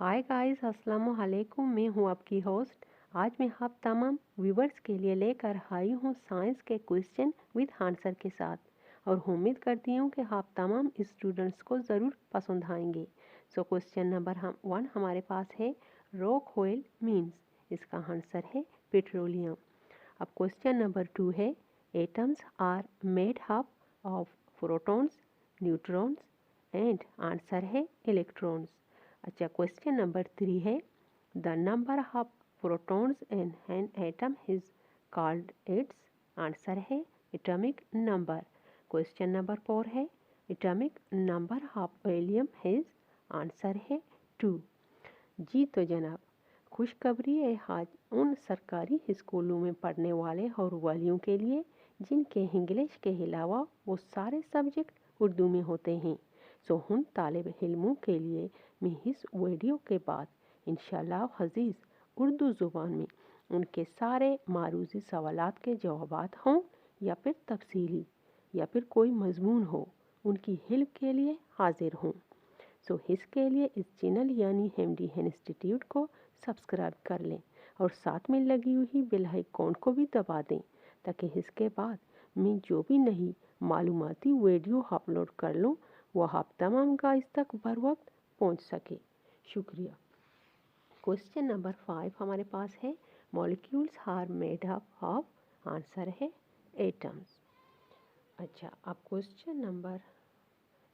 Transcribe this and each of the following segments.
Hi guys, अस्सलाम वालेकुम। मैं हूँ आपकी होस्ट। आज मैं आप तमाम व्यूवर्स के लिए लेकर आई हूँ साइंस के क्वेश्चन विद आंसर के साथ, और उम्मीद करती हूँ कि आप तमाम स्टूडेंट्स को ज़रूर पसंद आएंगे। सो क्वेश्चन नंबर 1 हमारे पास है, रॉक ऑयल मीन्स। इसका आंसर है पेट्रोलियम। अब क्वेश्चन नंबर 2 है, atoms are made up of protons, neutrons and answer है इलेक्ट्रॉन्स। अच्छा, क्वेश्चन नंबर 3 है, the number of protons in an atom is called its. Answer है एटॉमिक नंबर। क्वेश्चन नंबर 4 है, atomic number of helium is. Answer है 2। जी तो जनाब, खुशखबरी है आज उन सरकारी स्कूलों में पढ़ने वाले और वालियों के लिए जिनके इंग्लिश के अलावा वो सारे सब्जेक्ट उर्दू में होते हैं। सो उन तालिब इल्मों के लिए मैं इस वीडियो के बाद इंशाल्लाह अज़ीज़ उर्दू ज़ुबान में उनके सारे मारूज़ी सवालात के जवाबात हों या फिर तफसीली या फिर कोई मजमून हो, उनकी हेल्प के लिए हाजिर हूँ। सो इसके लिए इस चैनल यानी एमडी इंस्टीट्यूट को सब्सक्राइब कर लें और साथ में लगी हुई बेल आइकॉन को भी दबा दें, ताकि इसके बाद मैं जो भी नई मालूमाती वीडियो अपलोड कर लूँ वह आप तमाम गाइस तक बर वक्त पहुँच सके। शुक्रिया। क्वेश्चन नंबर 5 हमारे पास है, molecules are made up of. Answer है एटम्स। अच्छा, अब question number,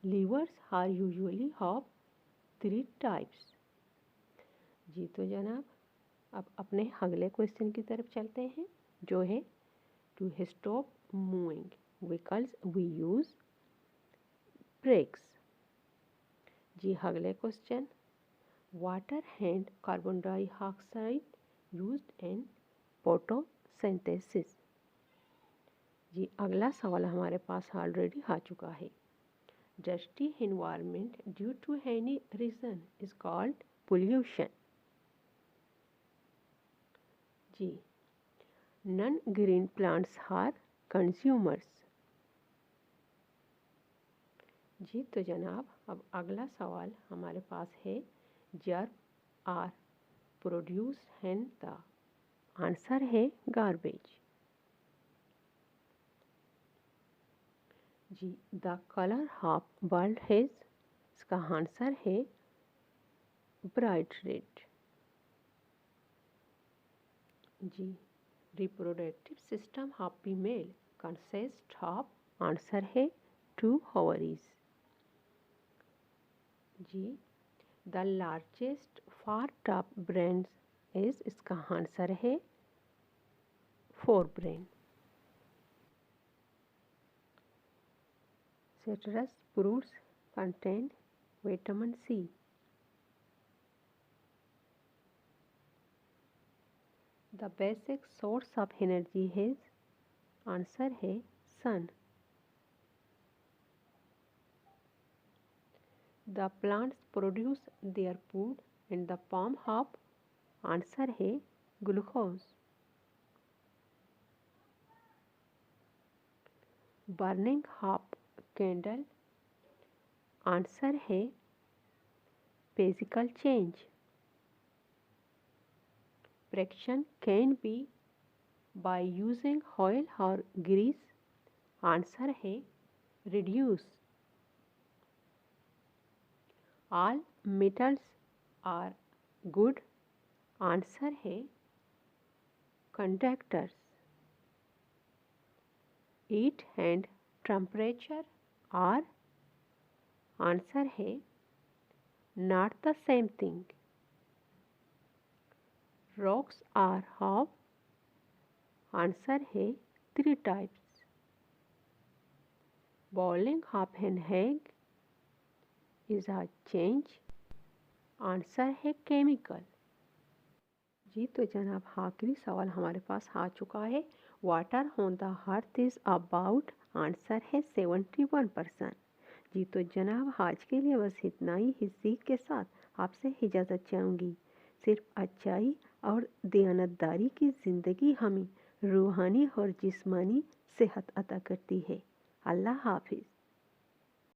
levers are usually of 3 types. जी तो जनाब, अब अपने अगले क्वेश्चन की तरफ चलते हैं, जो है, to stop moving vehicles we use brakes. जी अगले question, water and carbon dioxide used in photosynthesis. जी अगला सवाल हमारे पास ऑलरेडी आ चुका है। Dusty environment due to any reason is called pollution. जी, non green plants are consumers. जी तो जनाब, अब अगला सवाल हमारे पास है, germ are produced in the. Answer है गार्बेज। जी, the colour of world is. इसका आंसर है ब्राइट रेड। जी, reproductive system of female consist of. Answer है 2 ओवरीज। जी, the largest part of brain is. इसका आंसर है forebrain. Citrus fruits contain vitamin C. The basic source of energy is. Answer है sun. The plants produce their food in the form of. Answer है glucose. Burning of candle. Answer है physical change. Friction can be by using oil और grease. Answer है reduce. All metals are good. Answer है conductors. Heat and temperature are. Answer है not the same thing. Rocks are of. Answer है 3 types. Boiling of an egg is a change. Answer है chemical. जी तो जनाब, आखिरी सवाल हमारे पास आ चुका है, water on the earth is about. Answer है 71%। जी तो जनाब, आज के लिए बस इतना ही। इस सीख के साथ आपसे इजाज़त चाहूँगी। सिर्फ अच्छाई और दयानतदारी की ज़िंदगी हमें रूहानी और जिस्मानी सेहत अता करती है। अल्लाह हाफिज़।